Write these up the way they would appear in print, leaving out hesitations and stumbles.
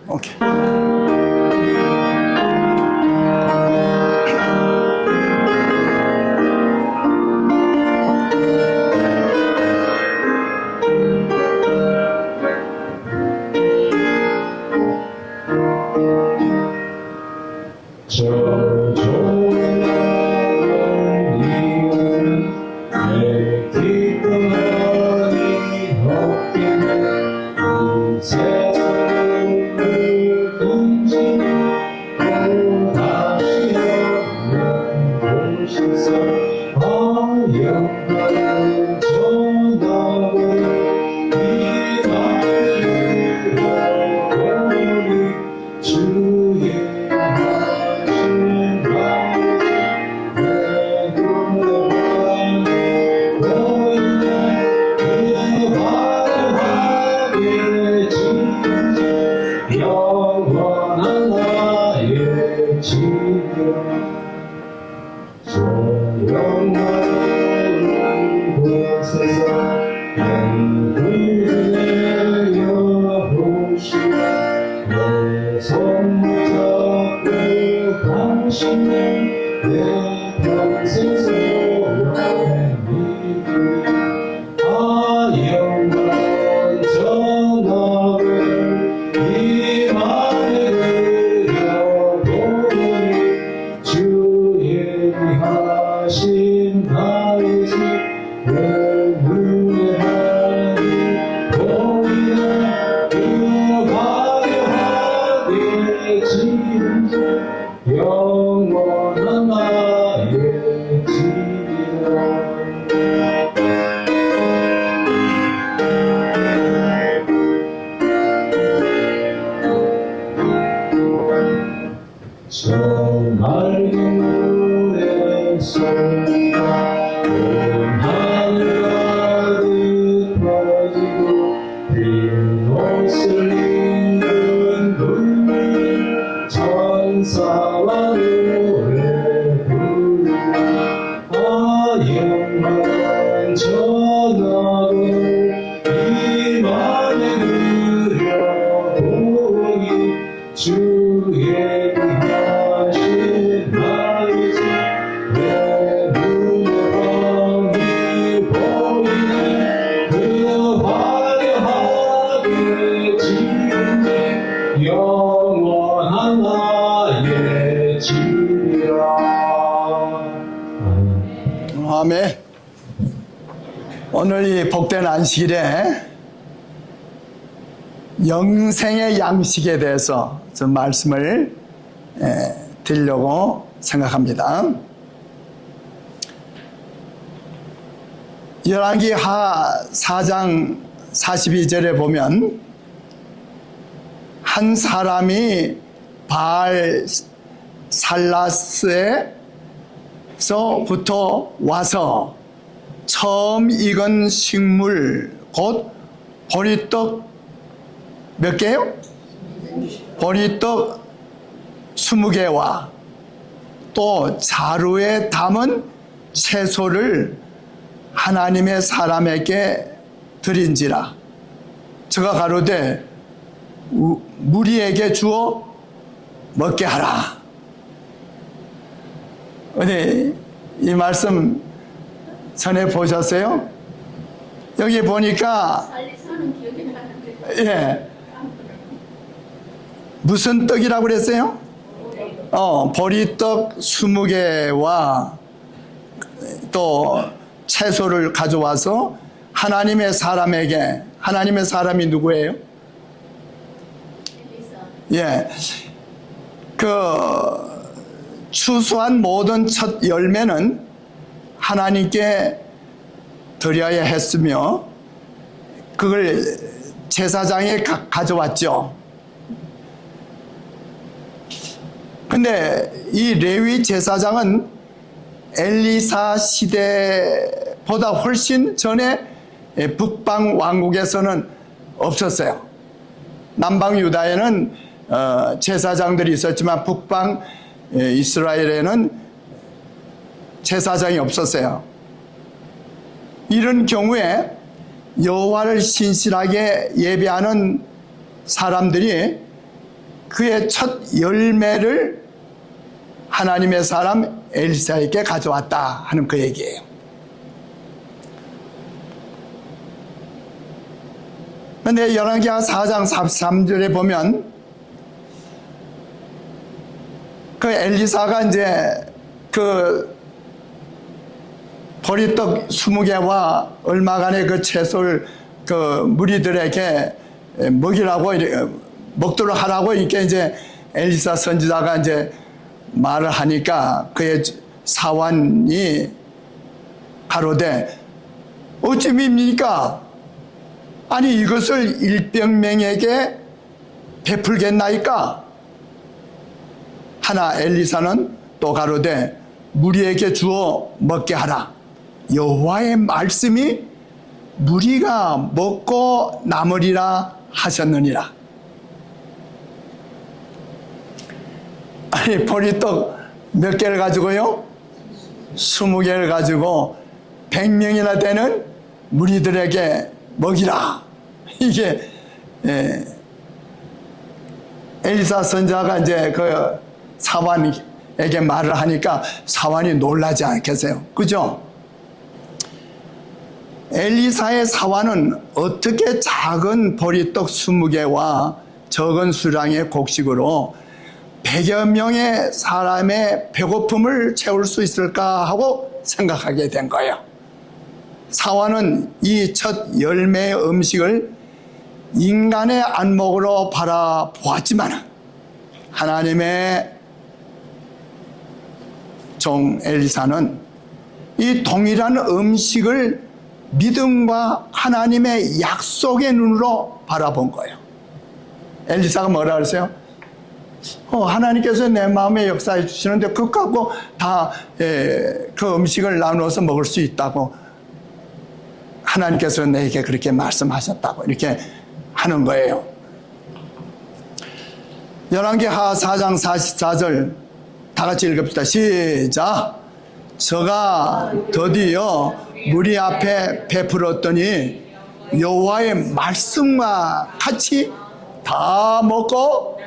오케이. 저 좋은 하나님은 내 기쁨이 없기는 이 세상을 던지는 또다시 없는 곳에서 영광을 전하고 이 나를 보니 주의 영원한 나의 지경 저 영원한 곳에서 영구를 내려오시고 내 손을 잡고 당신을 내 평생 소원의 믿음이 영원 전하를 이만에 드려보니 주의 하신 나이지 내 눈에 하니 보이네 그 화려하게 지은자 영원한 나의 집이라 저 맑은 물의 소리가 온 하늘 가득 퍼지고 빈 옷을 입은 분이 천사와 노래 부르라 영원한 전하를 이만에 드려보니 주의 하신 나이지 내 눈에 뻔히 보이네 그 화려하게 지은 내 영원한 나의 집이라. 아멘. 오늘 이 복된 안식일에 영생의 양식에 대해서 좀 말씀을 드리려고 생각합니다. 열왕기 하 4장 42절에 보면 한 사람이 바알 살라스에서부터 와서 처음 익은 식물 곧 보리떡 몇 개요? 보리떡 20개와 또 자루에 담은 채소를 하나님의 사람에게 드린지라. 저가 가로되 무리에게 주어 먹게 하라. 어디 이 말씀 전에 보셨어요? 여기 보니까 예, 무슨 떡이라고 그랬어요? 보리떡 20개와 또 채소를 가져와서 하나님의 사람에게. 하나님의 사람이 누구예요? 예, 그 추수한 모든 첫 열매는 하나님께 드려야 했으며 그걸 제사장이 가져왔죠. 근데 이 레위 제사장은 엘리사 시대보다 훨씬 전에 북방 왕국에서는 없었어요. 남방 유다에는 제사장들이 있었지만 북방 이스라엘에는 제사장이 없었어요. 이런 경우에 여호와를 신실하게 예배하는 사람들이 그의 첫 열매를 하나님의 사람 엘리사에게 가져왔다 하는 그 얘기예요. 그런데 열왕기하 4장 43절에 보면 그 엘리사가 이제 그 보리떡 20개와 얼마간의 그 채소를 그 무리들에게 먹이라고 먹도록 하라고 이렇게 이제 엘리사 선지자가 이제 말을 하니까 그의 사환이 가로되 어찌입니까? 아니 이것을 일병맹에게 베풀겠나이까? 하나 엘리사는 또 가로되 무리에게 주어 먹게 하라. 여호와의 말씀이 무리가 먹고 남으리라 하셨느니라. 아니 보리떡 몇 개를 가지고요? 20개를 가지고 100명이나 되는 무리들에게 먹이라. 이게 엘리사 선지자가 이제 그 사환에게 말을 하니까 사환이 놀라지 않겠어요? 그죠? 엘리사의 사환은 어떻게 작은 보리떡 20개와 적은 수량의 곡식으로 100여 명의 사람의 배고픔을 채울 수 있을까 하고 생각하게 된 거예요. 사환은 이 첫 열매의 음식을 인간의 안목으로 바라보았지만 하나님의 종 엘리사는 이 동일한 음식을 믿음과 하나님의 약속의 눈으로 바라본 거예요. 엘리사가 뭐라 그랬어요? 하나님께서 내 마음에 역사해 주시는데 그거 갖고 다 그 음식을 나누어서 먹을 수 있다고 하나님께서 내게 그렇게 말씀하셨다고 이렇게 하는 거예요. 열왕기하 4장 44절 다 같이 읽읍시다. 시작. 저가 드디어 무리 앞에 베풀었더니 여호와의 말씀과 같이 다 먹고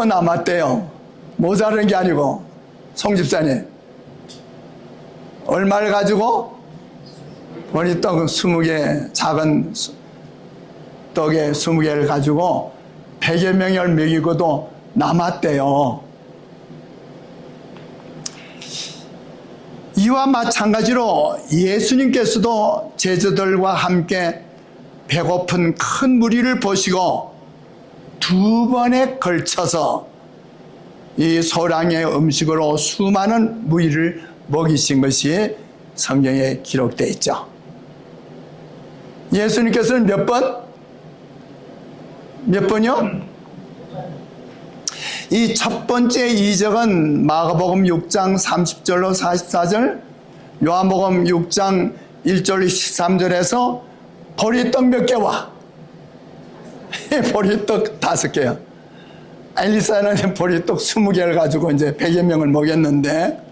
남았대요. 모자른 게 아니고. 송 집사님 얼마를 가지고? 보리떡 20개, 작은 떡에 20개를 가지고 100여 명을 먹이고도 남았대요. 이와 마찬가지로 예수님께서도 제자들과 함께 배고픈 큰 무리를 보시고 2번에 걸쳐서 이 소량의 음식으로 수많은 무리를 먹이신 것이 성경에 기록되어 있죠. 예수님께서는 몇 번? 몇 번이요? 이 첫 번째 이적은 마가복음 6장 30절로 44절, 요한복음 6장 1절 13절에서 보리떡 몇 개와 보리떡 5개요. 엘리사는 보리떡 20개를 가지고 이제 100여 명을 먹였는데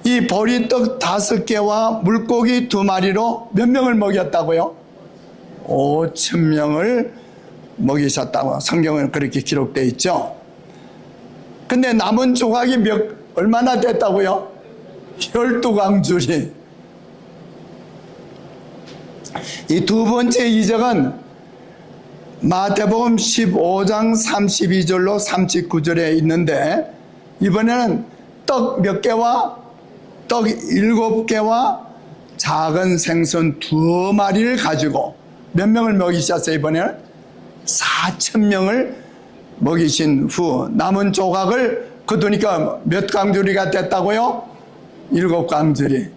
이 보리떡 5개와 물고기 2마리로 몇 명을 먹였다고요? 5,000명을 먹이셨다고 성경은 그렇게 기록되어 있죠. 근데 남은 조각이 얼마나 됐다고요? 12광줄이. 이 2번째 이적은 마태복음 15장 32절로 39절에 있는데 이번에는 떡 몇 개와 떡 7개와 작은 생선 2마리를 가지고 몇 명을 먹이셨어요? 이번에는 4,000명을 먹이신 후 남은 조각을 거두니까 몇 광주리가 됐다고요? 7광주리.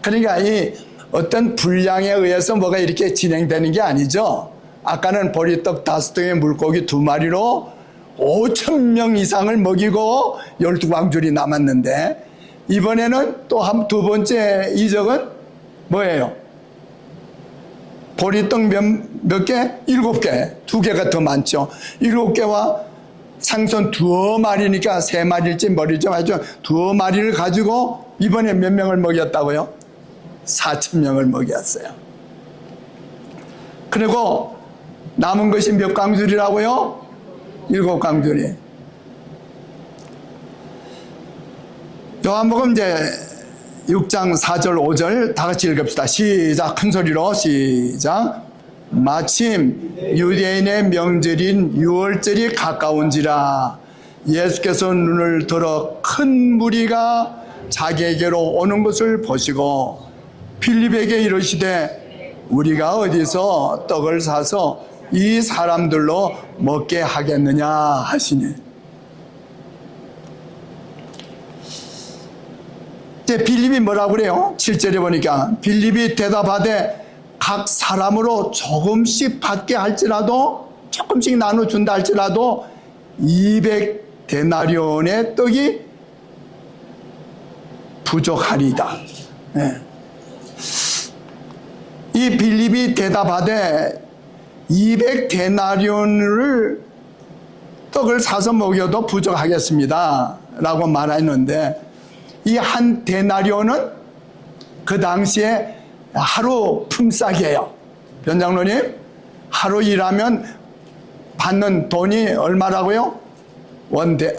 그러니까 이 어떤 분량에 의해서 뭐가 이렇게 진행되는 게 아니죠. 아까는 보리떡 5등에 물고기 2마리로 5,000명 이상을 먹이고 12광줄이 남았는데 이번에는 또 2번째 이적은 뭐예요? 보리떡 몇 개? 7개. 2개가 더 많죠. 7개와 생선 2마리니까 3마리일지 머리죠. 아주 2마리를 가지고 이번에 몇 명을 먹였다고요? 4,000명을 먹였어요. 그리고 남은 것이 몇 강줄이라고요? 7강줄이. 요한복음 이제 6장 4절 5절 다 같이 읽읍시다. 시작. 큰 소리로 시작. 마침 유대인의 명절인 유월절이 가까운지라 예수께서 눈을 들어 큰 무리가 자기에게로 오는 것을 보시고 빌립에게 이르시되 우리가 어디서 떡을 사서 이 사람들로 먹게 하겠느냐 하시니. 이제 빌립이 뭐라고 그래요? 7절에 보니까 빌립이 대답하되 각 사람으로 조금씩 받게 할지라도 조금씩 나눠준다 할지라도 200데나리온의 떡이 부족하리다. 네. 이 빌립이 대답하되 200데나리온을 떡을 사서 먹여도 부족하겠습니다 라고 말했는데 이 한 데나리온은 그 당시에 하루 품삯이에요. 변장로님, 하루 일하면 받는 돈이 얼마라고요?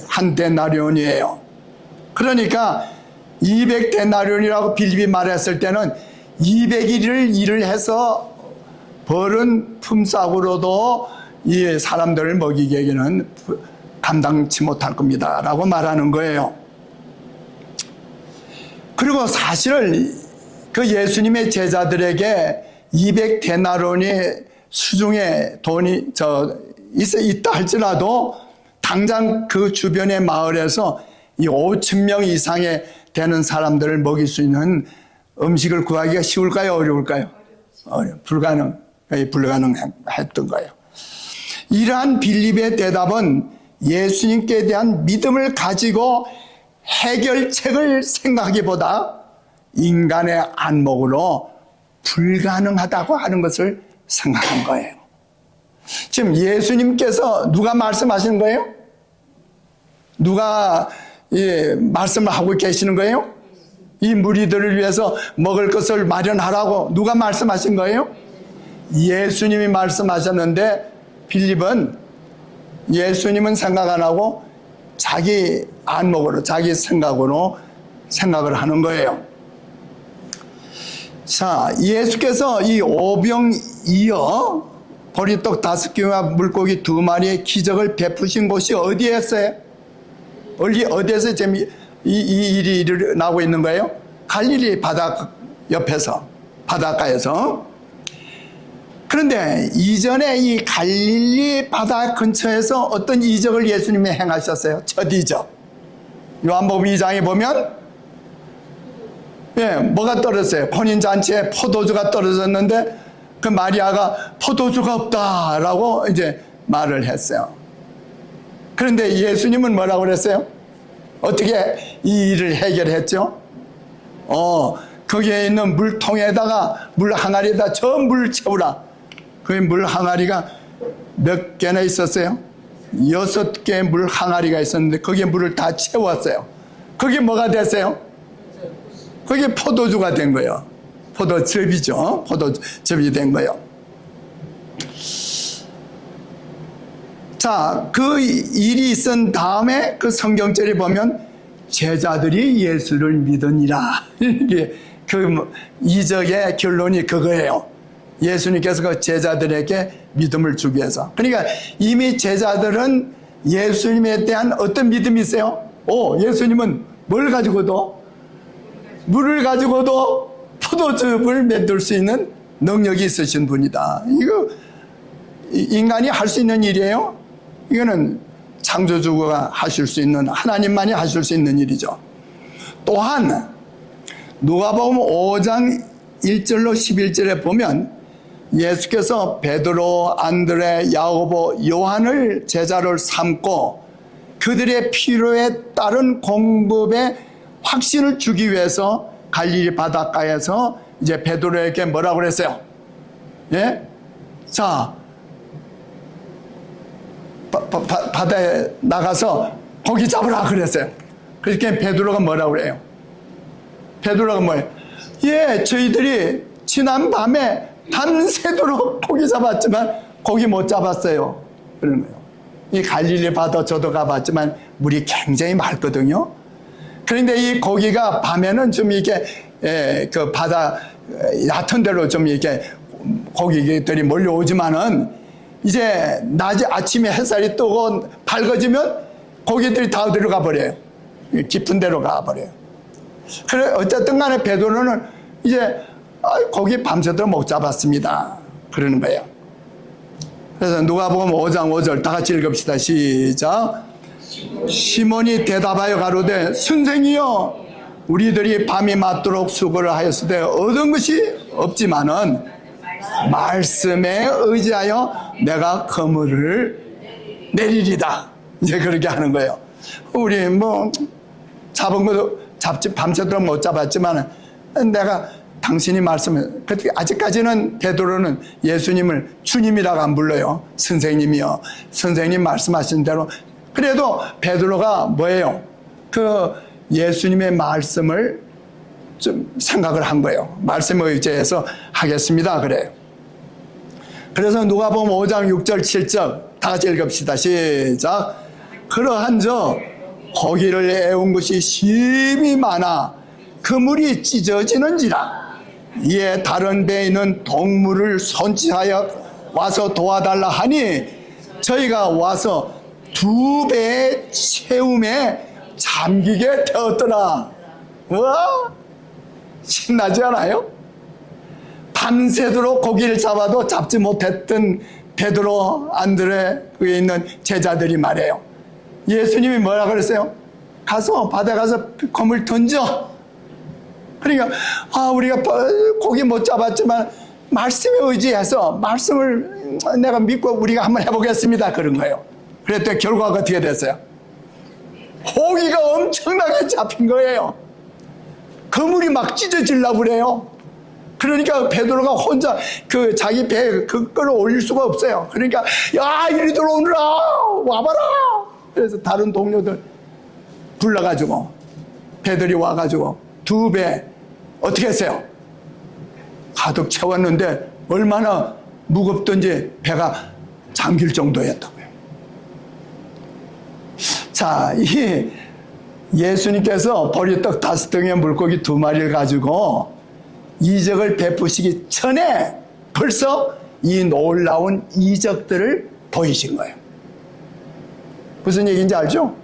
한 데나리온이에요. 그러니까 200데나리온이라고 빌립이 말했을 때는 200일을 일을 해서 벌은 품삯으로도 이 사람들을 먹이기에는 감당치 못할 겁니다 라고 말하는 거예요. 그리고 사실 그 예수님의 제자들에게 200데나리온이 수중에 돈이 있다 할지라도 당장 그 주변의 마을에서 이 5,000명 이상의 되는 사람들을 먹일 수 있는 음식을 구하기가 쉬울까요? 어려울까요? 불가능했던 거예요. 이러한 빌립의 대답은 예수님께 대한 믿음을 가지고 해결책을 생각하기보다 인간의 안목으로 불가능하다고 하는 것을 생각한 거예요. 지금 예수님께서 누가 말씀하시는 거예요? 누가 말씀을 하고 계시는 거예요? 이 무리들을 위해서 먹을 것을 마련하라고 누가 말씀하신 거예요? 예수님이 말씀하셨는데 빌립은 예수님은 생각 안 하고 자기 안목으로 자기 생각으로 생각을 하는 거예요. 자, 예수께서 이 오병이어 보리떡 5개와 물고기 2마리의 기적을 베푸신 곳이 어디였어요? 어디에서 지금 이 일이 일어나고 있는 거예요? 갈릴리 바다 옆에서, 바닷가에서. 그런데 이전에 이 갈릴리 바다 근처에서 어떤 이적을 예수님이 행하셨어요? 첫 이적. 요한복음 2장에 보면 뭐가 떨어졌어요? 혼인잔치에 포도주가 떨어졌는데 그 마리아가 포도주가 없다라고 이제 말을 했어요. 그런데 예수님은 뭐라고 그랬어요? 어떻게 이 일을 해결했죠? 거기에 있는 물통에다가 물 항아리에다 저 물 채우라. 그 물 항아리가 몇 개나 있었어요? 6개의 물 항아리가 있었는데 거기에 물을 다 채웠어요. 그게 뭐가 됐어요? 그게 포도주가 된 거예요. 포도즙이죠. 포도즙이 된 거예요. 자, 그 일이 있은 다음에 그 성경절에 보면 제자들이 예수를 믿으니라. 그 이적의 결론이 그거예요. 예수님께서 그 제자들에게 믿음을 주기 위해서. 그러니까 이미 제자들은 예수님에 대한 어떤 믿음이 있어요? 예수님은 뭘 가지고도? 물을 가지고도 포도즙을 만들 수 있는 능력이 있으신 분이다. 이거 인간이 할 수 있는 일이에요? 이거는 창조주가 하실 수 있는, 하나님만이 하실 수 있는 일이죠. 또한 누가복음 5장 1절로 11절에 보면 예수께서 베드로, 안드레, 야고보, 요한을 제자로 삼고 그들의 필요에 따른 공급에 확신을 주기 위해서 갈릴리 바닷가에서 이제 베드로에게 뭐라고 그랬어요? 예? 자, 바다에 나가서 고기 잡으라 그랬어요. 그러니까 베드로가 뭐라고 그래요? 베드로가 뭐예요? 저희들이 지난 밤에 밤새도록 고기 잡았지만 고기 못 잡았어요. 그러는 거예요. 이 갈릴리 바다 저도 가봤지만 물이 굉장히 맑거든요. 그런데 이 고기가 밤에는 좀 이렇게 그 바다 얕은 데로 좀 이렇게 고기들이 몰려오지만은 이제 낮에 아침에 햇살이 뜨고 밝아지면 고기들이 다 들어가 버려요. 깊은 데로 가 버려요. 그래 어쨌든 간에 베드로는 이제 고기 밤새도록 못 잡았습니다. 그러는 거예요. 그래서 누가복음 5장 5절 다 같이 읽읍시다. 시작. 시몬이 대답하여 가로되 선생이여 우리들이 밤이 맞도록 수고를 하였으되 얻은 것이 없지만은 말씀에 의지하여 내가 그물을 내리리다. 이제 그렇게 하는 거예요. 우리 뭐 잡은 것도 잡지 밤새도록 못 잡았지만 내가 당신이 말씀을 아직까지는 베드로는 예수님을 주님이라고 안 불러요. 선생님이요. 선생님 말씀하신 대로. 그래도 베드로가 뭐예요? 그 예수님의 말씀을 좀 생각을 한 거예요. 말씀에 의지해서 하겠습니다. 그래요. 그래서 누가복음 5장 6절 7절 다 같이 읽읍시다. 시작. 그러한저 고기를 애운 것이 심히 많아 그물이 찢어지는지라 이에 다른 배에 있는 동물을 손질하여 와서 도와달라 하니 저희가 와서 2배의 채움에 잠기게 되었더라. 우와, 신나지 않아요? 밤새도록 고기를 잡아도 잡지 못했던 베드로, 안드레 위에 있는 제자들이 말해요. 예수님이 뭐라 그랬어요? 가서 바다에 가서 그물 던져. 그러니까 우리가 고기 못 잡았지만 말씀에 의지해서 말씀을 내가 믿고 우리가 한번 해보겠습니다. 그런 거예요. 그랬더니 결과가 어떻게 됐어요? 고기가 엄청나게 잡힌 거예요. 그물이 막 찢어지려고 그래요. 그러니까 베드로가 혼자 그 자기 배에 그걸 올릴 수가 없어요. 그러니까 야 이리 들어오느라 와봐라. 그래서 다른 동료들 불러가지고 배들이 와가지고 2배 어떻게 했어요? 가득 채웠는데 얼마나 무겁던지 배가 잠길 정도였다고요. 자, 이 예수님께서 보리떡 5덩이에 물고기 2마리를 가지고 이적을 베푸시기 전에 벌써 이 놀라운 이적들을 보이신 거예요. 무슨 얘기인지 알죠?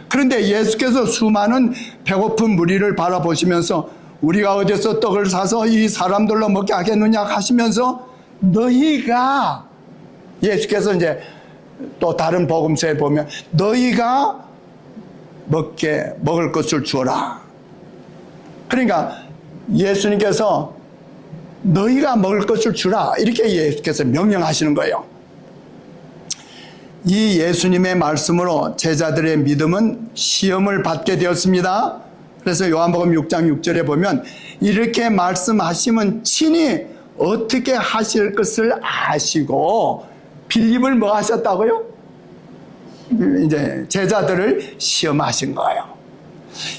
그런데 예수께서 수많은 배고픈 무리를 바라보시면서 우리가 어디서 떡을 사서 이 사람들로 먹게 하겠느냐 하시면서 너희가 예수께서 이제 또 다른 복음서에 보면 너희가 먹을 것을 주어라. 그러니까 예수님께서 너희가 먹을 것을 주라 이렇게 예수께서 명령하시는 거예요. 이 예수님의 말씀으로 제자들의 믿음은 시험을 받게 되었습니다. 그래서 요한복음 6장 6절에 보면 이렇게 말씀하시면 친히 어떻게 하실 것을 아시고 빌립을 뭐 하셨다고요? 이제 제자들을 시험하신 거예요.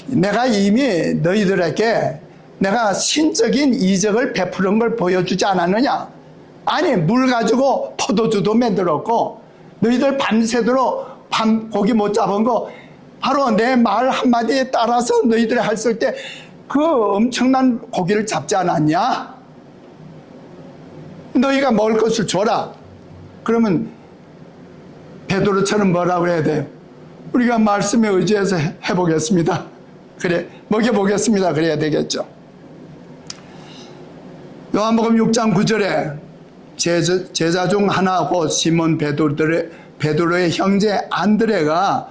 내가 이미 너희들에게 내가 신적인 이적을 베푸는 걸 보여주지 않았느냐? 아니 물 가지고 포도주도 만들었고 너희들 밤새도록 고기 못 잡은 거 바로 내 말 한마디에 따라서 너희들이 했을 때 그 엄청난 고기를 잡지 않았냐? 너희가 먹을 것을 줘라. 그러면 베드로처럼 뭐라고 해야 돼요? 우리가 말씀에 의지해서 해보겠습니다. 그래 먹여보겠습니다. 그래야 되겠죠. 요한복음 6장 9절에 제자 중 하나고 시몬 베드로의 형제 안드레가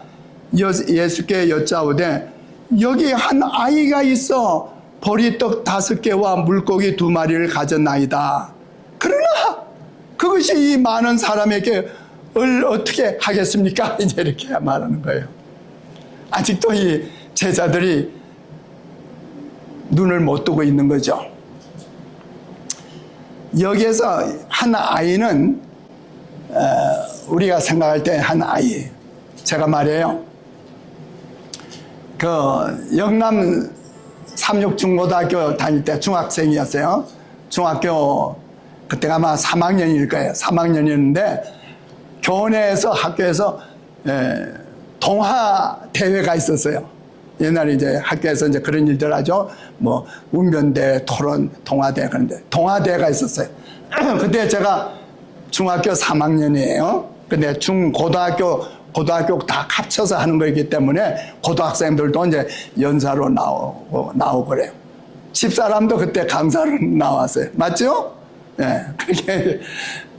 예수께 여짜오되 여기 한 아이가 있어 보리떡 5개와 물고기 2마리를 가졌나이다. 그러나 그것이 이 많은 사람에게 어떻게 하겠습니까? 이제 이렇게 말하는 거예요. 아직도 이 제자들이 눈을 못 뜨고 있는 거죠. 여기에서 한 아이는 우리가 생각할 때 한 아이, 제가 말해요. 그 영남 삼육중고등학교 다닐 때 중학생이었어요. 중학교 그때가 아마 3학년일 거예요. 3학년이었는데 교내에서 학교에서 동화 대회가 있었어요. 옛날에 이제 학교에서 이제 그런 일들 하죠. 뭐 운변대, 토론, 동화대 그런데 동화대회가 있었어요. 그때 제가 중학교 3학년이에요. 근데 고등학교 다 합쳐서 하는 거기 때문에 고등학생들도 이제 연사로 나오고 그래요. 집사람도 그때 강사로 나왔어요. 맞죠? 네, 그렇게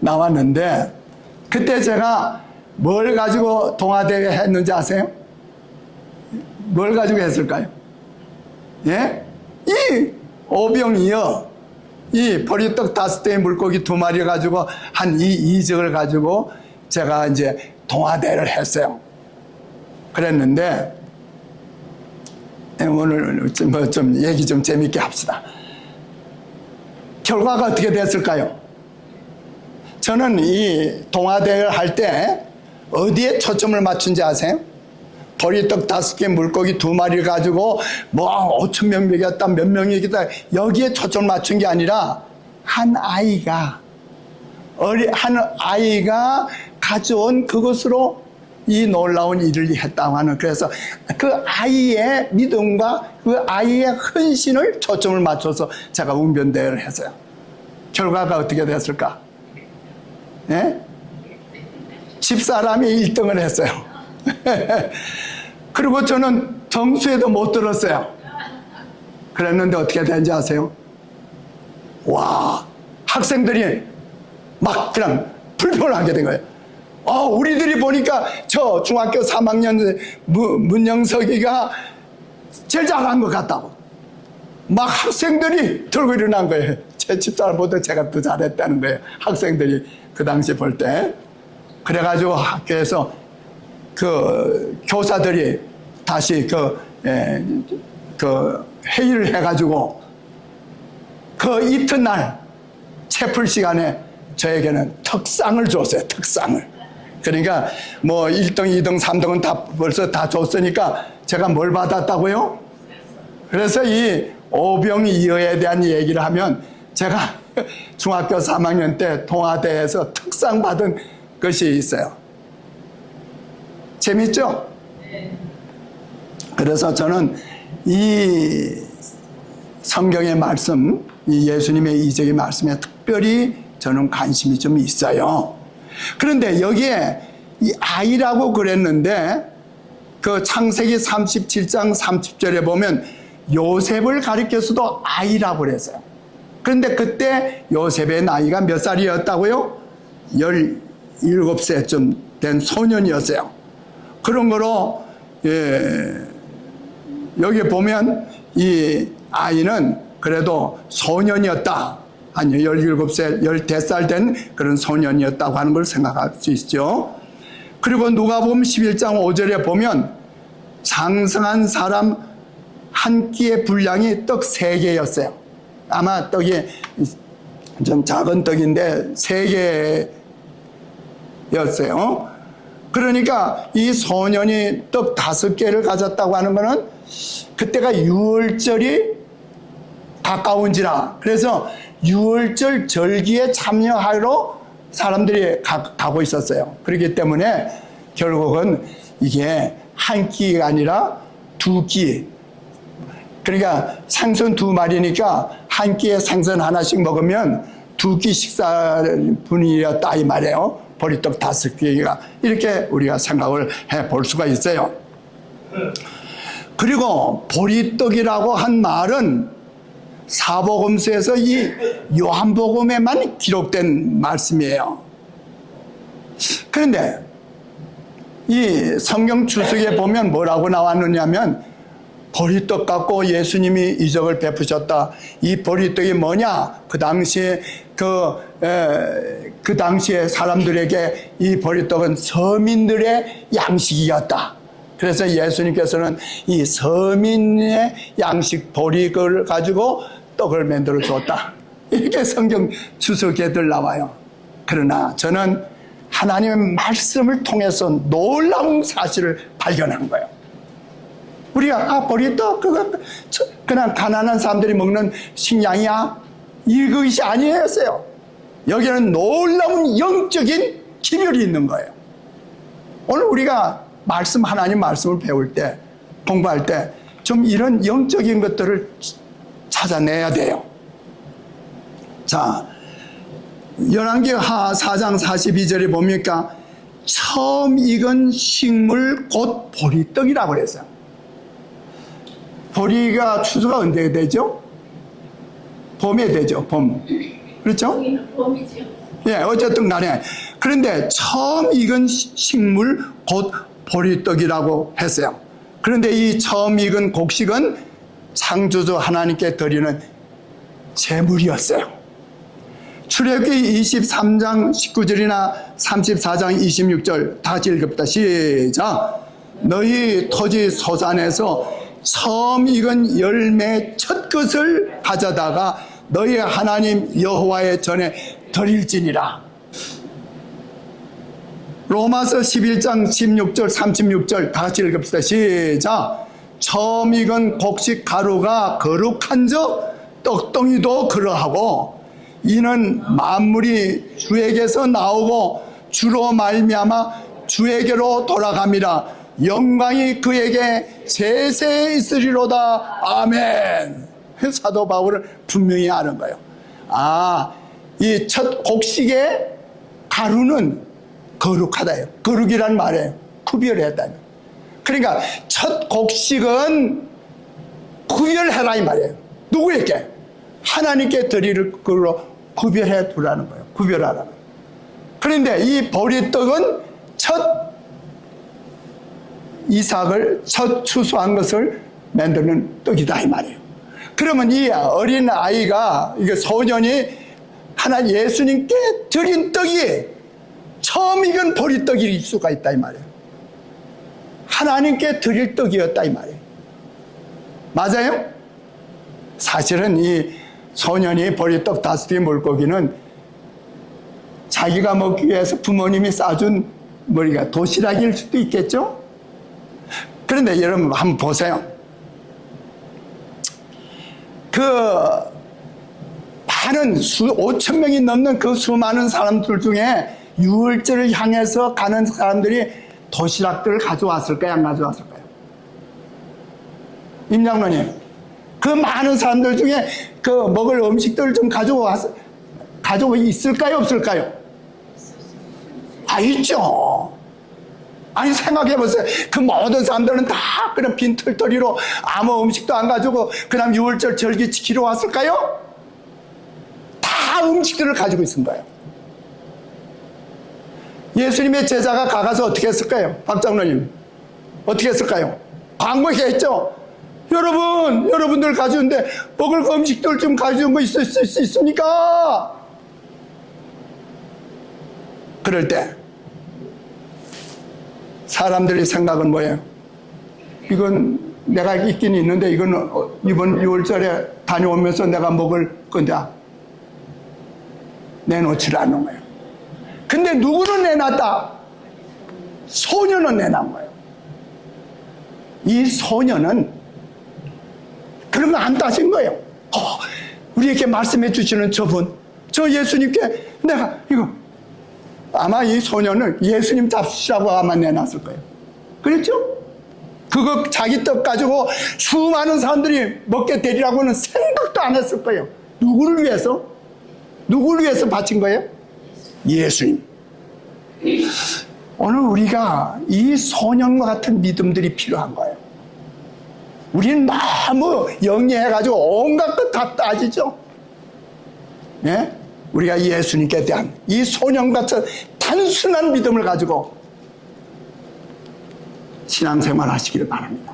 나왔는데 그때 제가 뭘 가지고 동화대회 했는지 아세요? 뭘 가지고 했을까요? 예? 이 오병이어 이 보리떡 5대의 물고기 2마리 가지고 한 이 이적을 가지고 제가 이제 동화대회를 했어요. 그랬는데 오늘 좀 얘기 좀 재밌게 합시다. 결과가 어떻게 됐을까요? 저는 이 동화대회를 할 때 어디에 초점을 맞춘지 아세요? 보리떡 5개 물고기 2마리를 가지고 뭐 5천 명 먹였다 몇 명이겠다 여기에 초점을 맞춘 게 아니라 한 아이가 가져온 그것으로 이 놀라운 일을 했다고 하는 그래서 그 아이의 믿음과 그 아이의 헌신을 초점을 맞춰서 제가 웅변대회를 했어요. 결과가 어떻게 됐을까? 예? 집사람이 1등을 했어요. 그리고 저는 점수에도 못 들었어요. 그랬는데 어떻게 된지 아세요? 와, 학생들이 막 그냥 불편하게 된 거예요. 우리들이 보니까 저 중학교 3학년 문영석이가 제일 잘한 것 같다고. 막 학생들이 들고 일어난 거예요. 제 집사람보다 제가 더 잘했다는 거예요. 학생들이 그 당시 볼 때. 그래가지고 학교에서 그 교사들이 다시 그 회의를 해가지고 그 이튿날 채플 시간에 저에게는 특상을 줬어요. 특상을. 그러니까 뭐 1등, 2등, 3등은 다 벌써 다 줬으니까 제가 뭘 받았다고요? 그래서 이 오병이어에 대한 얘기를 하면 제가 중학교 3학년 때 동화대에서 특상 받은 것이 있어요. 재밌죠? 그래서 저는 이 성경의 말씀, 이 예수님의 이적의 말씀에 특별히 저는 관심이 좀 있어요. 그런데 여기에 이 아이라고 그랬는데 그 창세기 37장 30절에 보면 요셉을 가리켜서도 아이라고 그랬어요. 그런데 그때 요셉의 나이가 몇 살이었다고요? 17세쯤 된 소년이었어요. 그런 거로 여기 보면 이 아이는 그래도 소년이었다. 한 17살, 15살 된 그런 소년이었다고 하는 걸 생각할 수 있죠. 그리고 누가복음 11장 5절에 보면 장성한 사람 한 끼의 분량이 떡 3개였어요. 아마 떡이 좀 작은 떡인데 3개였어요. 그러니까 이 소년이 떡 5개를 가졌다고 하는 거는 그때가 유월절이 가까운지라 그래서 유월절 절기에 참여하러 사람들이 가고 있었어요. 그렇기 때문에 결국은 이게 한 끼가 아니라 2끼. 그러니까 생선 2마리니까 한 끼에 생선 하나씩 먹으면 2끼 식사 분이었다 이 말이에요. 보리떡 5개가 이렇게 우리가 생각을 해볼 수가 있어요. 그리고 보리떡이라고 한 말은 사복음서에서 이 요한복음에만 기록된 말씀이에요. 그런데 이 성경 주석에 보면 뭐라고 나왔느냐면 보리떡 갖고 예수님이 이적을 베푸셨다. 이 보리떡이 뭐냐? 그 당시에 그 당시에 사람들에게 이 보리떡은 서민들의 양식이었다. 그래서 예수님께서는 이 서민의 양식 보리떡을 가지고 떡을 만들어 줬다. 이렇게 성경 주석에들 나와요. 그러나 저는 하나님의 말씀을 통해서 놀라운 사실을 발견한 거예요. 우리가 보리떡 그거 그냥 가난한 사람들이 먹는 식량이야? 이것이 아니었어요. 여기에는 놀라운 영적인 기별이 있는 거예요. 오늘 우리가 하나님 말씀을 배울 때, 공부할 때 좀 이런 영적인 것들을 찾아내야 돼요. 자, 열왕기하 4장 42절에 보니까 처음 익은 식물 곧 보리떡이라고 그랬어요. 보리가 추수가 언제 되죠? 봄에 되죠. 봄. 그렇죠? 봄이죠. 예, 어쨌든 간에. 그런데 처음 익은 식물 곧 보리떡이라고 했어요. 그런데 이 처음 익은 곡식은 창조주 하나님께 드리는 제물이었어요. 출애굽기 23장 19절이나 34장 26절 다 같이 읽읍시다. 시작. 너희 토지 소산에서 처음 익은 열매 첫 것을 가져다가 너희 하나님 여호와의 전에 드릴지니라. 로마서 11장 16절 36절 다 같이 읽읍시다. 시작. 처음 익은 곡식 가루가 거룩한 적 떡덩이도 그러하고 이는 만물이 주에게서 나오고 주로 말미암아 주에게로 돌아갑니다. 영광이 그에게 세세 있으리로다. 아멘. 사도 바울은 분명히 아는 거예요. 이 첫 곡식의 가루는 거룩하다요. 거룩이란 말이에요. 구별했다. 그러니까 첫 곡식은 구별해라 이 말이에요. 누구에게? 하나님께 드릴 걸로 구별해 두라는 거예요. 구별하라는 거예요. 그런데 이 보리떡은 첫 이삭을 첫 추수한 것을 만드는 떡이다 이 말이에요. 그러면 이 어린 아이가, 이게 소년이 하나님 예수님께 드린 떡이 처음 익은 보리떡일 수가 있다 이 말이에요. 하나님께 드릴 떡이었다 이 말이에요. 맞아요? 사실은 이 소년이 보리떡 5개 물고기는 자기가 먹기 위해서 부모님이 싸준 도시락일 수도 있겠죠? 그런데 여러분 한번 보세요. 많은 5,000명이 넘는 그 수많은 사람들 중에 유월절을 향해서 가는 사람들이 도시락들을 가져왔을까요? 안 가져왔을까요? 임장로님, 그 많은 사람들 중에 그 먹을 음식들을 좀 가지고 있을까요? 없을까요? 있죠. 아니, 생각해보세요. 그 모든 사람들은 다 그냥 빈털터리로 아무 음식도 안 가지고 그냥 유월절 절기 지키러 왔을까요? 다 음식들을 가지고 있은 거예요. 예수님의 제자가 가서 어떻게 했을까요? 박장로님, 어떻게 했을까요? 광고했죠. 여러분들 가져온데 먹을 그 음식들 좀 가져온 거 있을 수 있습니까? 그럴 때 사람들의 생각은 뭐예요? 이건 내가 있긴 있는데 이건 이번 6월절에 다녀오면서 내가 먹을 건데 내놓지를 않는 거예요. 근데 누구는 내놨다? 소년은 내놓은 거예요. 이 소년은 그런 거 안 따진 거예요. 우리에게 말씀해 주시는 저분, 저 예수님께 내가 이거, 아마 이 소년은 예수님 잡수시라고 아마 내놨을 거예요. 그랬죠? 그거 자기 떡 가지고 수많은 사람들이 먹게 되리라고는 생각도 안 했을 거예요. 누구를 위해서? 누구를 위해서 바친 거예요? 예수님. 오늘 우리가 이 소년과 같은 믿음들이 필요한 거예요. 우리는 너무 영리해가지고 온갖 것 다 따지죠. 네? 우리가 예수님께 대한 이 소년같은 단순한 믿음을 가지고 신앙생활 하시기를 바랍니다.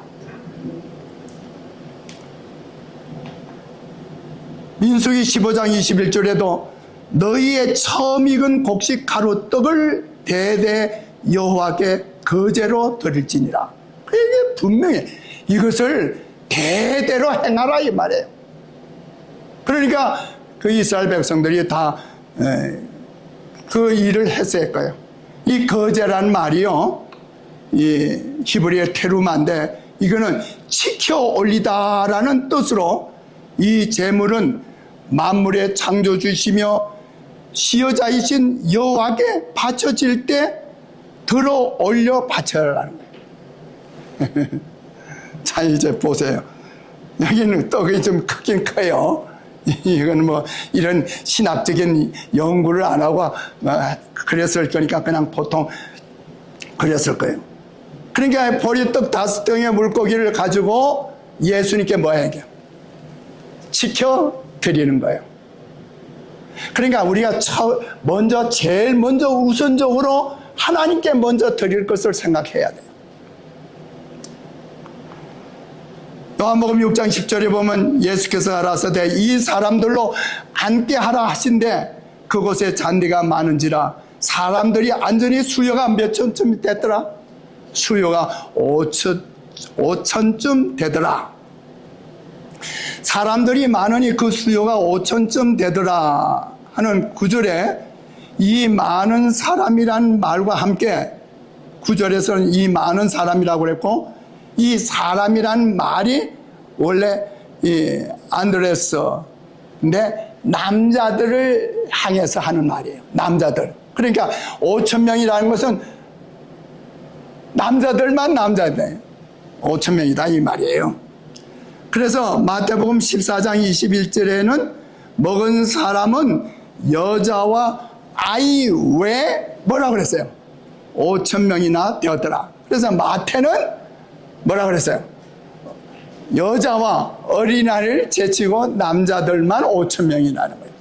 민수기 15장 21절에도 너희의 처음 익은 곡식 가루떡을 대대 여호와께 거제로 드릴지니라. 이게 분명히 이것을 대대로 행하라 이 말이에요. 그러니까 그 이스라엘 백성들이 다 그 일을 했을 거예요. 이 거제란 말이요, 이 히브리어 테루마인데 이거는 지켜 올리다라는 뜻으로 이 제물은 만물의 창조주시며 시여자이신 여호와께 바쳐질 때 들어 올려 바쳐라는 거예요. 자, 이제 보세요. 여기는 떡이 좀 크긴 커요. 이건 뭐 이런 신학적인 연구를 안 하고 그랬을 거니까 그냥 보통 그랬을 거예요. 그러니까 보리떡 5덩이의 물고기를 가지고 예수님께 뭐 해요? 지켜 드리는 거예요. 그러니까 우리가 제일 먼저 우선적으로 하나님께 먼저 드릴 것을 생각해야 돼요. 요한복음 6장 10절에 보면 예수께서 가라사대 이 사람들로 앉게 하라 하신데 그곳에 잔디가 많은지라 사람들이 앉으니 수요가 몇 천쯤 됐더라? 수요가 5천쯤 되더라. 사람들이 많으니 그 수요가 5천쯤 되더라 하는 9절에 이 많은 사람이란 말과 함께 9절에서는 이 많은 사람이라고 그랬고 이 사람이란 말이 원래 이 안드레스인데 남자들을 향해서 하는 말이에요. 남자들. 그러니까 5,000명이라는 것은 남자들만 남자들 5,000명이다 이 말이에요. 그래서 마태복음 14장 21절에는 먹은 사람은 여자와 아이 외에 뭐라 그랬어요? 5,000명이나 되었더라. 그래서 마태는 뭐라 그랬어요? 여자와 어린아이를 제치고 남자들만 5,000명이라는 거예요.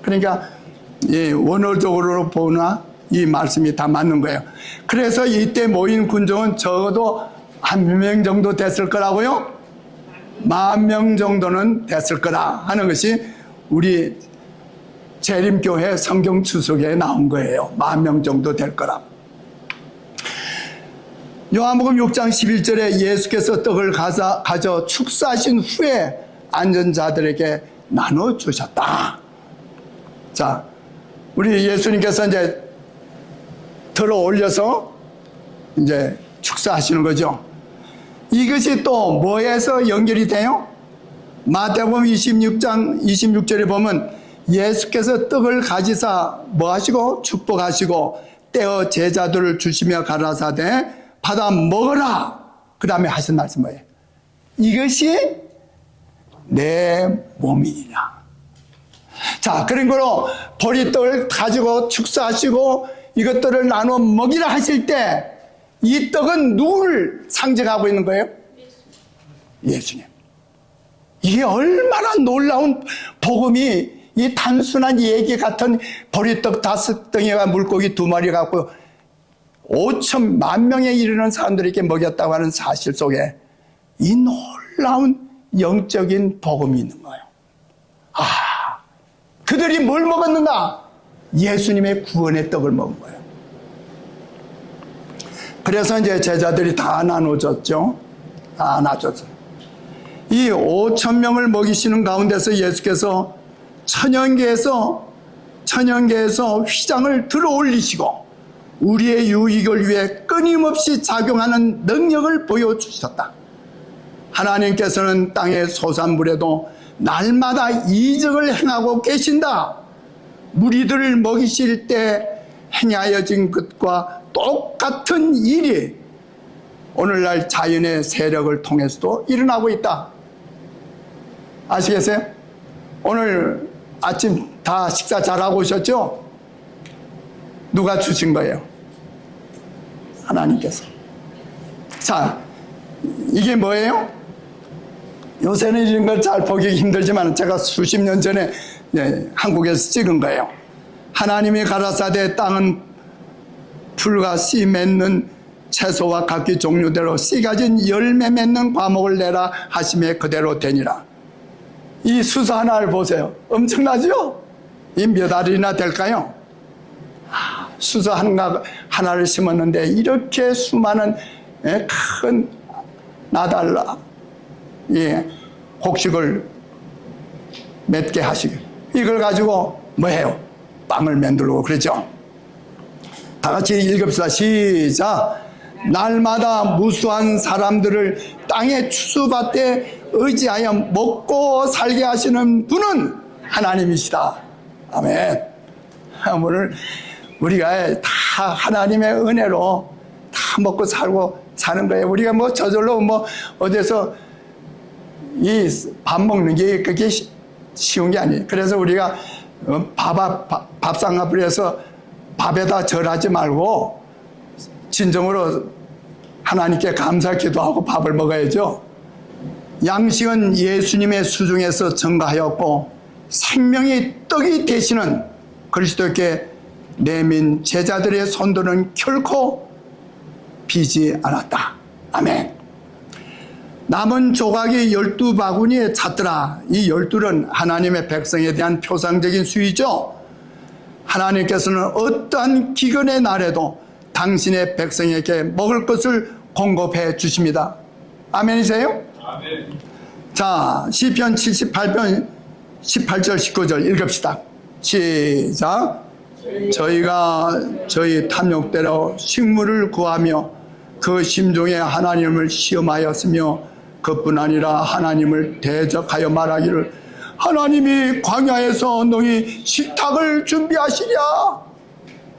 그러니까 원어적으로 보나 이 말씀이 다 맞는 거예요. 그래서 이때 모인 군종은 적어도 한 몇 명 정도 됐을 거라고요? 10,000명 정도는 됐을 거라 하는 것이 우리 재림교회 성경 추석에 나온 거예요. 10,000명 정도 될 거라. 요한복음 6장 11절에 예수께서 떡을 가져 축사하신 후에 앉은 자들에게 나눠주셨다. 자, 우리 예수님께서 이제 들어 올려서 이제 축사하시는 거죠. 이것이 또 뭐에서 연결이 돼요? 마태복음 26장 26절에 보면 예수께서 떡을 가지사 뭐 하시고 축복하시고 떼어 제자들을 주시며 가라사대 받아 먹어라. 그 다음에 하신 말씀 뭐예요? 이것이 내 몸이니라. 자, 그런 거로 보리떡을 가지고 축사하시고 이것들을 나눠 먹이라 하실 때 이 떡은 누구를 상징하고 있는 거예요? 예수님. 이게 얼마나 놀라운 복음이 이 단순한 얘기 같은 보리떡 5덩이와 물고기 2마리 갖고 5,000만 명에 이르는 사람들에게 먹였다고 하는 사실 속에 이 놀라운 영적인 복음이 있는 거예요. 그들이 뭘 먹었는가? 예수님의 구원의 떡을 먹은 거예요. 그래서 이제 제자들이 다 나눠줬죠. 다 나눠줬어요. 이 5,000명을 먹이시는 가운데서 예수께서 천연계에서 휘장을 들어 올리시고 우리의 유익을 위해 끊임없이 작용하는 능력을 보여주셨다. 하나님께서는 땅의 소산물에도 날마다 이적을 행하고 계신다. 무리들을 먹이실 때 행하여진 것과 똑같은 일이 오늘날 자연의 세력을 통해서도 일어나고 있다. 아시겠어요? 오늘 아침 다 식사 잘하고 오셨죠? 누가 주신 거예요? 하나님께서. 자, 이게 뭐예요? 요새는 이런 걸 잘 보기 힘들지만 제가 수십 년 전에 한국에서 찍은 거예요. 하나님이 가라사대 땅은 풀과 씨 맺는 채소와 각기 종류대로 씨 가진 열매 맺는 과목을 내라 하심에 그대로 되니라. 이 수소 하나를 보세요. 엄청나죠? 이 몇 알이나 될까요? 수소 하나를 심었는데 이렇게 수많은 큰 나달라 곡식을 맺게 하시고 이걸 가지고 뭐해요? 빵을 만들고 그러죠. 다 같이 읽읍시다. 시작. 날마다 무수한 사람들을 땅의 추수밭에 의지하여 먹고 살게 하시는 분은 하나님이시다. 아멘. 오늘 우리가 다 하나님의 은혜로 다 먹고 살고 사는 거예요. 우리가 뭐 저절로 뭐 어디서 이 밥 먹는 게 그게 쉬운 게 아니에요. 그래서 우리가 밥상 앞을 해서 밥에다 절하지 말고 진정으로 하나님께 감사 기도하고 밥을 먹어야죠. 양식은 예수님의 수중에서 증가하였고 생명의 떡이 되시는 그리스도께 내민 제자들의 손들은 결코 비지 않았다. 아멘. 남은 조각이 12바구니에 찼더라. 이 12는 하나님의 백성에 대한 표상적인 수이죠. 하나님께서는 어떠한 기근의 날에도 당신의 백성에게 먹을 것을 공급해 주십니다. 아멘이세요? 아멘. 자, 시편 78편 18절 19절 읽읍시다. 시작. 저희가 저희 탐욕대로 식물을 구하며 그 심중에 하나님을 시험하였으며 그뿐 아니라 하나님을 대적하여 말하기를 하나님이 광야에서 너희 식탁을 준비하시랴.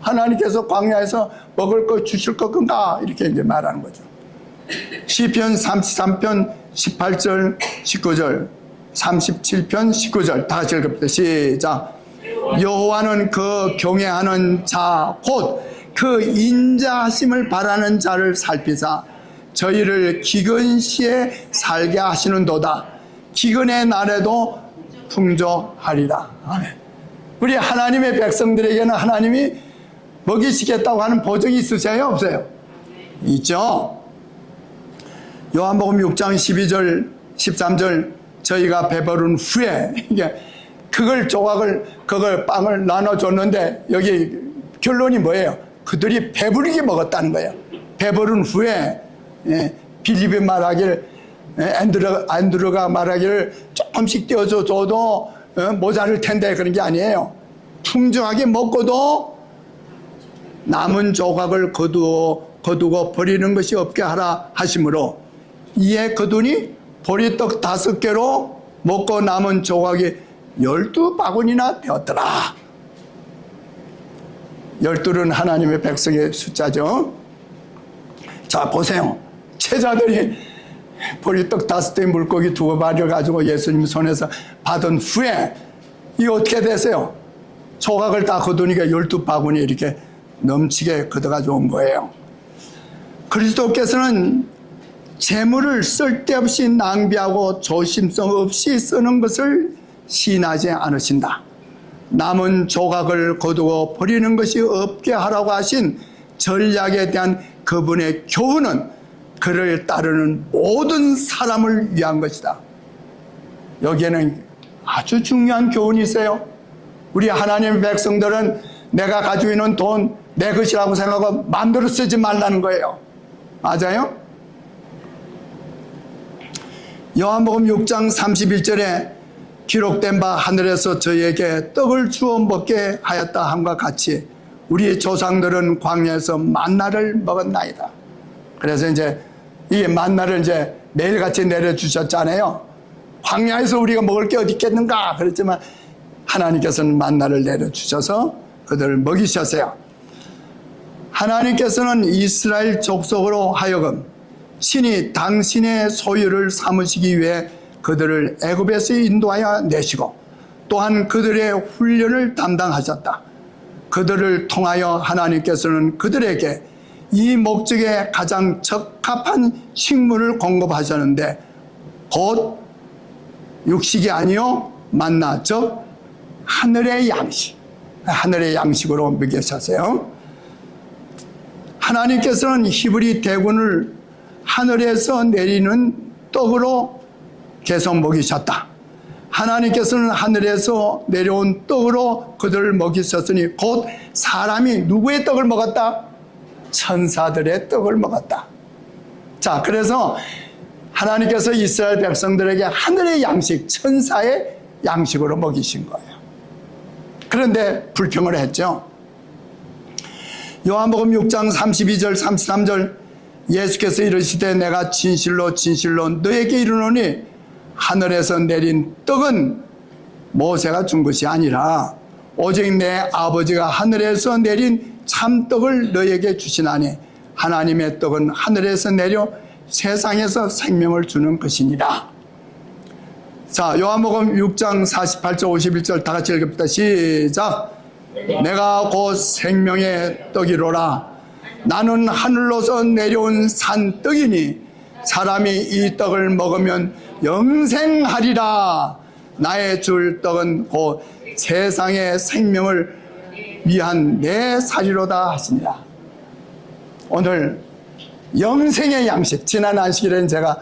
하나님께서 광야에서 먹을 것 주실 것인가 이렇게 이제 말하는 거죠. 시편 33편 18절 19절 37편 19절 다 같이 읽읍시다. 시작. 여호와는 그 경외하는 자 곧 그 인자하심을 바라는 자를 살피사 저희를 기근 시에 살게 하시는도다. 기근의 날에도 풍족하리라. 아멘. 우리 하나님의 백성들에게는 하나님이 먹이시겠다고 하는 보증이 있으세요? 없어요? 있죠. 요한복음 6장 12절 13절 저희가 배부른 후에 그걸 빵을 나눠줬는데 여기 결론이 뭐예요? 그들이 배부르게 먹었다는 거예요. 배부른 후에 빌립이 말하기를 안드로가 말하기를 조금씩 떼어줘도 모자랄 텐데 그런 게 아니에요. 풍족하게 먹고도 남은 조각을 거두고 버리는 것이 없게 하라 하심으로 이에 그들이 보리떡 5개로 먹고 남은 조각이 12바구니나 되었더라. 12는 하나님의 백성의 숫자죠. 자, 보세요. 제자들이 보리떡 5대 물고기 2마리를 가지고 예수님 손에서 받은 후에 이게 어떻게 되세요? 조각을 다 거두니까 12바구니 이렇게 넘치게 걷어가지고 온 거예요. 그리스도께서는 재물을 쓸데없이 낭비하고 조심성 없이 쓰는 것을 시인하지 않으신다. 남은 조각을 거두고 버리는 것이 없게 하라고 하신 전략에 대한 그분의 교훈은 그를 따르는 모든 사람을 위한 것이다. 여기에는 아주 중요한 교훈이 있어요. 우리 하나님의 백성들은 내가 가지고 있는 돈 내 것이라고 생각하고 마음대로 쓰지 말라는 거예요. 맞아요? 요한복음 6장 31절에 기록된 바 하늘에서 저희에게 떡을 주어 먹게 하였다 함과 같이 우리 조상들은 광야에서 만나를 먹었나이다. 그래서 이제 이 만나를 이제 매일같이 내려주셨잖아요. 광야에서 우리가 먹을 게 어디 있겠는가 그랬지만 하나님께서는 만나를 내려주셔서 그들을 먹이셨어요. 하나님께서는 이스라엘 족속으로 하여금 신이 당신의 소유를 삼으시기 위해 그들을 애굽에서 인도하여 내시고 또한 그들의 훈련을 담당하셨다. 그들을 통하여 하나님께서는 그들에게 이 목적에 가장 적합한 식물을 공급하셨는데 곧 육식이 아니요 만나 즉 하늘의 양식으로 먹이셨어요. 하나님께서는 히브리 대군을 하늘에서 내리는 떡으로 계속 먹이셨다. 하나님께서는 하늘에서 내려온 떡으로 그들을 먹이셨으니 곧 사람이 누구의 떡을 먹었다? 천사들의 떡을 먹었다. 자, 그래서 하나님께서 이스라엘 백성들에게 하늘의 양식, 천사의 양식으로 먹이신 거예요. 그런데 불평을 했죠. 요한복음 6장 32절 33절 예수께서 이르시되 내가 진실로 진실로 너에게 이르노니 하늘에서 내린 떡은 모세가 준 것이 아니라 오직 내 아버지가 하늘에서 내린 참떡을 너에게 주시나니 하나님의 떡은 하늘에서 내려 세상에서 생명을 주는 것이니라. 자, 요한복음 6장 48절 51절 다 같이 읽읍시다. 시작. 내가 곧 생명의 떡이로라. 나는 하늘로서 내려온 산떡이니 사람이 이 떡을 먹으면 영생하리라. 나의 줄 떡은 곧 세상의 생명을 위한 내 살이로다 하시니라. 오늘 영생의 양식, 지난 안식일에는 제가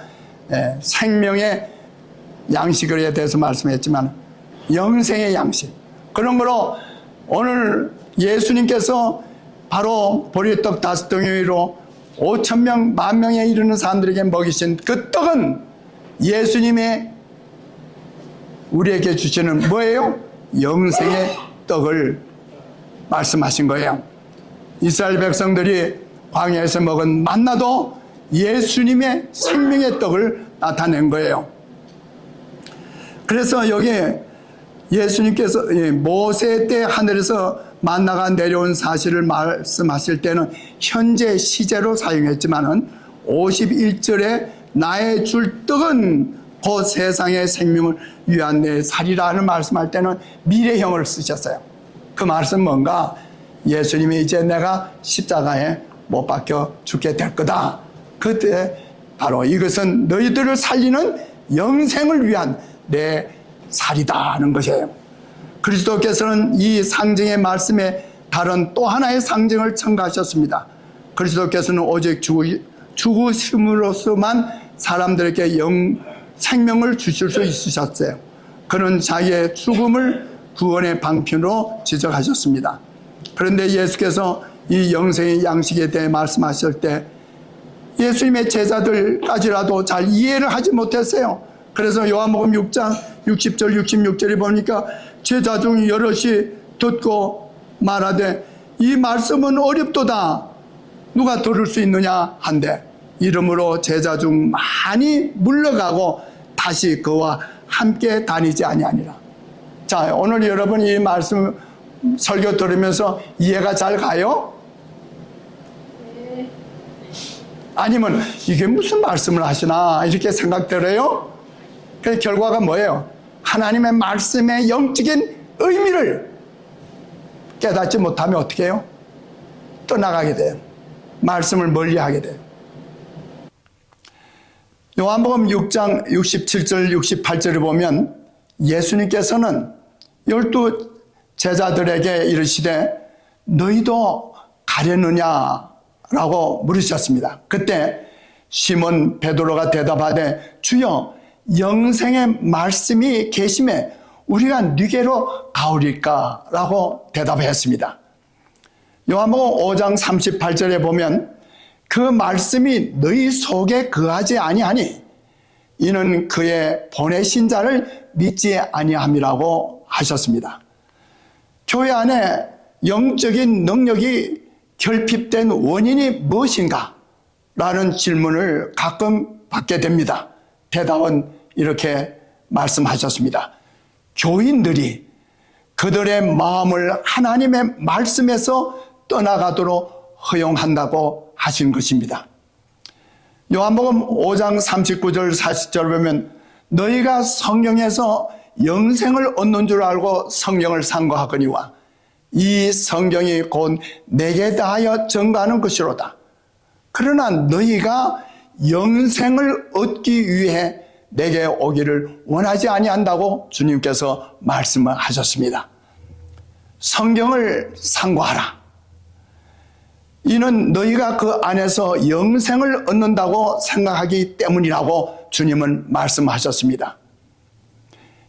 생명의 양식에 대해서 말씀했지만 영생의 양식, 그런 거로 오늘 예수님께서 바로 보리떡 5덩이로 5,000명, 10,000명에 이르는 사람들에게 먹이신 그 떡은 예수님의 우리에게 주시는 뭐예요? 영생의 떡을 말씀하신 거예요. 이스라엘 백성들이 광야에서 먹은 만나도 예수님의 생명의 떡을 나타낸 거예요. 그래서 여기에 예수님께서 모세 때 하늘에서 만나가 내려온 사실을 말씀하실 때는 현재 시제로 사용했지만은 51절에 나의 줄 떡은 곧 세상의 생명을 위한 내 살이라는 말씀할 때는 미래형을 쓰셨어요. 그 말씀 뭔가? 예수님이 이제 내가 십자가에 못 박혀 죽게 될 거다. 그때 바로 이것은 너희들을 살리는 영생을 위한 내 살이다 하는 것이에요. 그리스도께서는 이 상징의 말씀에 다른 또 하나의 상징을 첨가하셨습니다. 그리스도께서는 오직 죽으심으로서만 사람들에게 생명을 주실 수 있으셨어요. 그는 자기의 죽음을 구원의 방편으로 지적하셨습니다. 그런데 예수께서 이 영생의 양식에 대해 말씀하실 때 예수님의 제자들까지라도 잘 이해를 하지 못했어요. 그래서 요한복음 6장 60절 66절에 보니까 제자 중 여럿이 듣고 말하되 이 말씀은 어렵도다. 누가 들을 수 있느냐 한데 이러므로 제자 중 많이 물러가고 다시 그와 함께 다니지 아니하니라. 자, 오늘 여러분 이 말씀 설교 들으면서 이해가 잘 가요? 아니면 이게 무슨 말씀을 하시나 이렇게 생각들어요? 그 결과가 뭐예요? 하나님의 말씀의 영적인 의미를 깨닫지 못하면 어떻게 해요? 떠나가게 돼요. 말씀을 멀리하게 돼요. 요한복음 6장 67절 68절을 보면 예수님께서는 12 제자들에게 이르시되 너희도 가려느냐라고 물으셨습니다. 그때 시몬 베드로가 대답하되 주여 영생의 말씀이 계심에 우리가 누게로 가오리까? 라고 대답했습니다. 요한복음 5장 38절에 보면 그 말씀이 너희 속에 거하지 아니하니 이는 그의 보내신 자를 믿지 아니함이라고 하셨습니다. 교회 안에 영적인 능력이 결핍된 원인이 무엇인가? 라는 질문을 가끔 받게 됩니다. 대답은 이렇게 말씀하셨습니다. 교인들이 그들의 마음을 하나님의 말씀에서 떠나가도록 허용한다고 하신 것입니다. 요한복음 5장 39절 40절 보면 너희가 성경에서 영생을 얻는 줄 알고 성경을 상고하거니와 이 성경이 곧 내게 다하여 증거하는 것이로다. 그러나 너희가 영생을 얻기 위해 내게 오기를 원하지 아니한다고 주님께서 말씀을 하셨습니다. 성경을 상고하라. 이는 너희가 그 안에서 영생을 얻는다고 생각하기 때문이라고 주님은 말씀하셨습니다.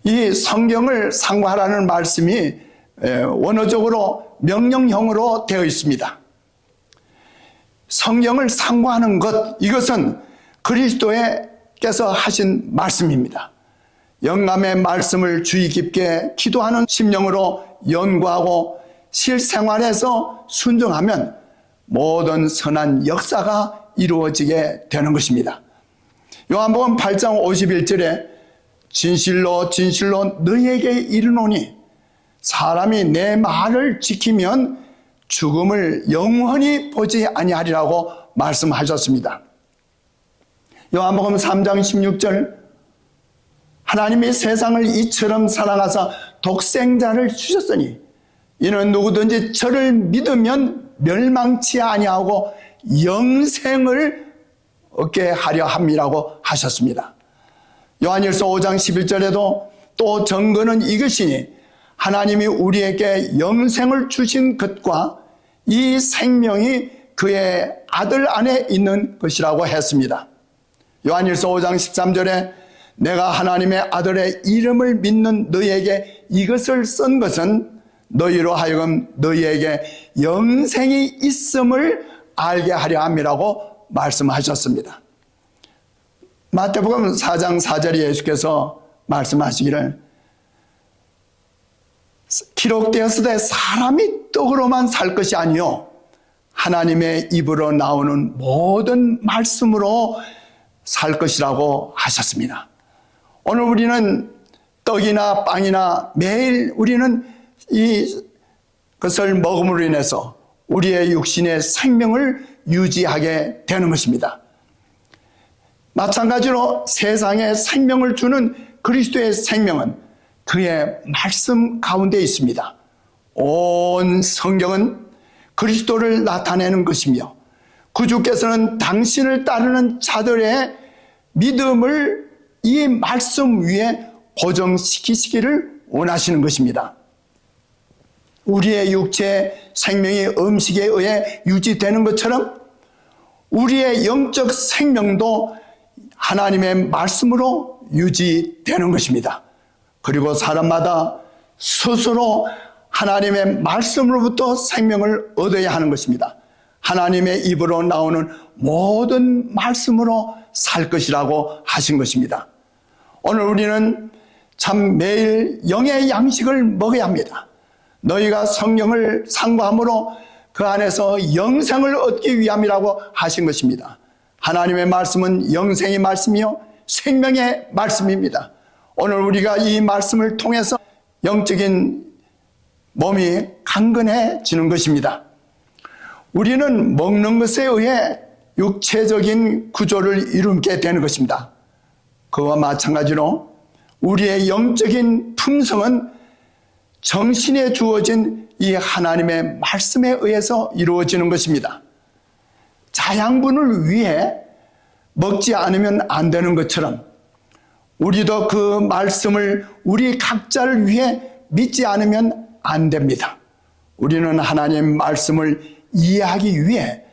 이 성경을 상고하라는 말씀이 원어적으로 명령형으로 되어 있습니다. 성경을 상고하는 것, 이것은 그리스도께서 하신 말씀입니다. 영감의 말씀을 주의 깊게 기도하는 심령으로 연구하고 실생활에서 순종하면 모든 선한 역사가 이루어지게 되는 것입니다. 요한복음 8장 51절에 진실로 진실로 너희에게 이르노니 사람이 내 말을 지키면 죽음을 영원히 보지 아니하리라고 말씀하셨습니다. 요한복음 3장 16절, 하나님이 세상을 이처럼 사랑하사 독생자를 주셨으니 이는 누구든지 저를 믿으면 멸망치 아니하고 영생을 얻게 하려 함이라고 하셨습니다. 요한일서 5장 11절에도 또 증거는 이것이니 하나님이 우리에게 영생을 주신 것과 이 생명이 그의 아들 안에 있는 것이라고 했습니다. 요한일서 5장 13절에 내가 하나님의 아들의 이름을 믿는 너희에게 이것을 쓴 것은 너희로 하여금 너희에게 영생이 있음을 알게 하려 함이라고 말씀하셨습니다. 마태복음 4장 4절에 예수께서 말씀하시기를 기록되었으되 사람이 떡으로만 살 것이 아니요 하나님의 입으로 나오는 모든 말씀으로 살 것이라고 하셨습니다. 오늘 우리는 떡이나 빵이나 매일 우리는 이것을 먹음으로 인해서 우리의 육신의 생명을 유지하게 되는 것입니다. 마찬가지로 세상에 생명을 주는 그리스도의 생명은 그의 말씀 가운데 있습니다. 온 성경은 그리스도를 나타내는 것이며 구주께서는 당신을 따르는 자들의 믿음을 이 말씀 위에 고정시키시기를 원하시는 것입니다. 우리의 육체의 생명이 음식에 의해 유지되는 것처럼 우리의 영적 생명도 하나님의 말씀으로 유지되는 것입니다. 그리고 사람마다 스스로 하나님의 말씀으로부터 생명을 얻어야 하는 것입니다. 하나님의 입으로 나오는 모든 말씀으로 살 것이라고 하신 것입니다. 오늘 우리는 참 매일 영의 양식을 먹어야 합니다. 너희가 성령을 상고함으로 그 안에서 영생을 얻기 위함이라고 하신 것입니다. 하나님의 말씀은 영생의 말씀이요 생명의 말씀입니다. 오늘 우리가 이 말씀을 통해서 영적인 몸이 강건해지는 것입니다. 우리는 먹는 것에 의해 육체적인 구조를 이루게 되는 것입니다. 그와 마찬가지로 우리의 영적인 품성은 정신에 주어진 이 하나님의 말씀에 의해서 이루어지는 것입니다. 자양분을 위해 먹지 않으면 안 되는 것처럼 우리도 그 말씀을 우리 각자를 위해 믿지 않으면 안 됩니다. 우리는 하나님 말씀을 이해하기 위해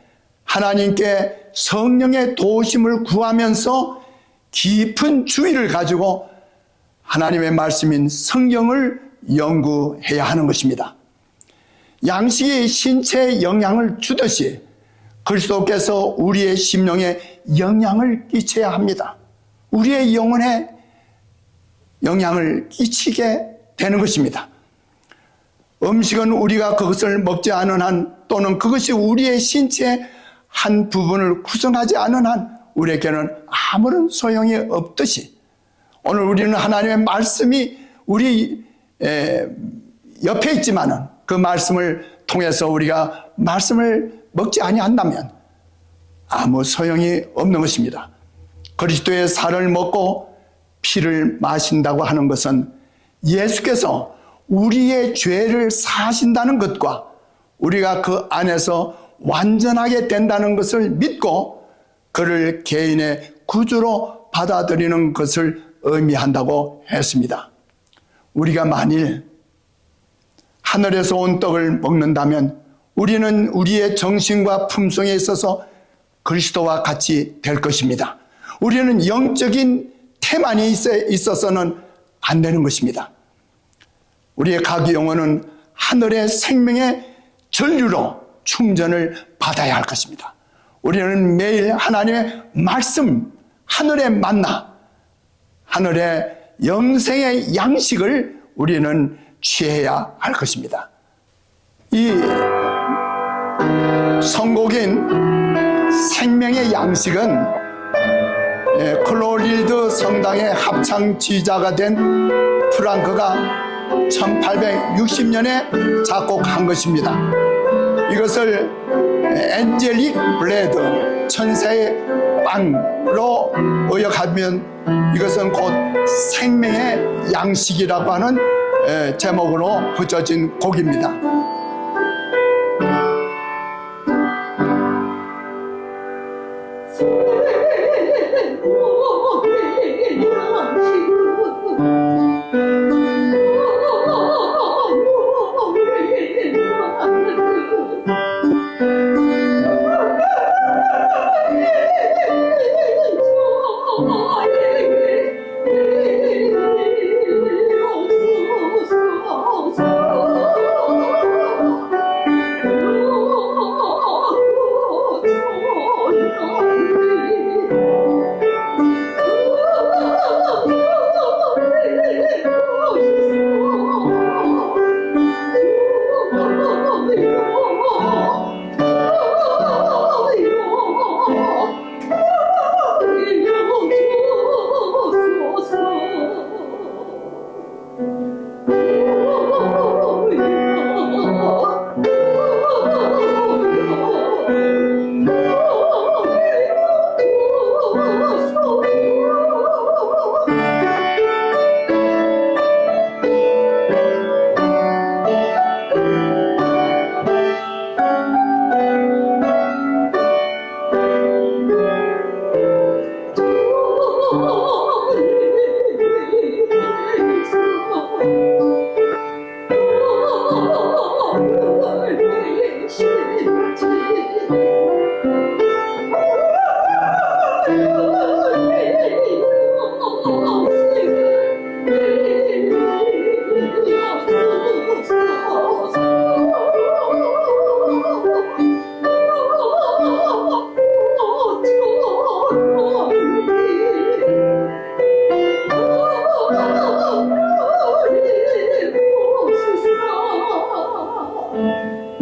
하나님께 성령의 도우심을 구하면서 깊은 주의를 가지고 하나님의 말씀인 성경을 연구해야 하는 것입니다. 양식이 신체에 영향을 주듯이 그리스도께서 우리의 심령에 영향을 끼쳐야 합니다. 우리의 영혼에 영향을 끼치게 되는 것입니다. 음식은 우리가 그것을 먹지 않은 한 또는 그것이 우리의 신체의 한 부분을 구성하지 않은 한 우리에게는 아무런 소용이 없듯이 오늘 우리는 하나님의 말씀이 우리 옆에 있지만은 그 말씀을 통해서 우리가 말씀을 먹지 아니한다면 아무 소용이 없는 것입니다. 그리스도의 살을 먹고 피를 마신다고 하는 것은 예수께서 우리의 죄를 사하신다는 것과 우리가 그 안에서 완전하게 된다는 것을 믿고 그를 개인의 구주로 받아들이는 것을 의미한다고 했습니다. 우리가 만일 하늘에서 온 떡을 먹는다면 우리는 우리의 정신과 품성에 있어서 그리스도와 같이 될 것입니다. 우리는 영적인 태만이 있어서는 안 되는 것입니다. 우리의 각 영혼은 하늘의 생명의 전류로 충전을 받아야 할 것입니다. 우리는 매일 하나님의 말씀, 하늘의 만나, 하늘의 영생의 양식을 우리는 취해야 할 것입니다. 이 선곡인 생명의 양식은 클로릴드 성당의 합창 지휘자가 된 프랑크가 1860년에 작곡한 것입니다. 이것을 엔젤릭 브레드, 천사의 빵로 의역하면 이것은 곧 생명의 양식이라고 하는 제목으로 붙여진 곡입니다.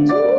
주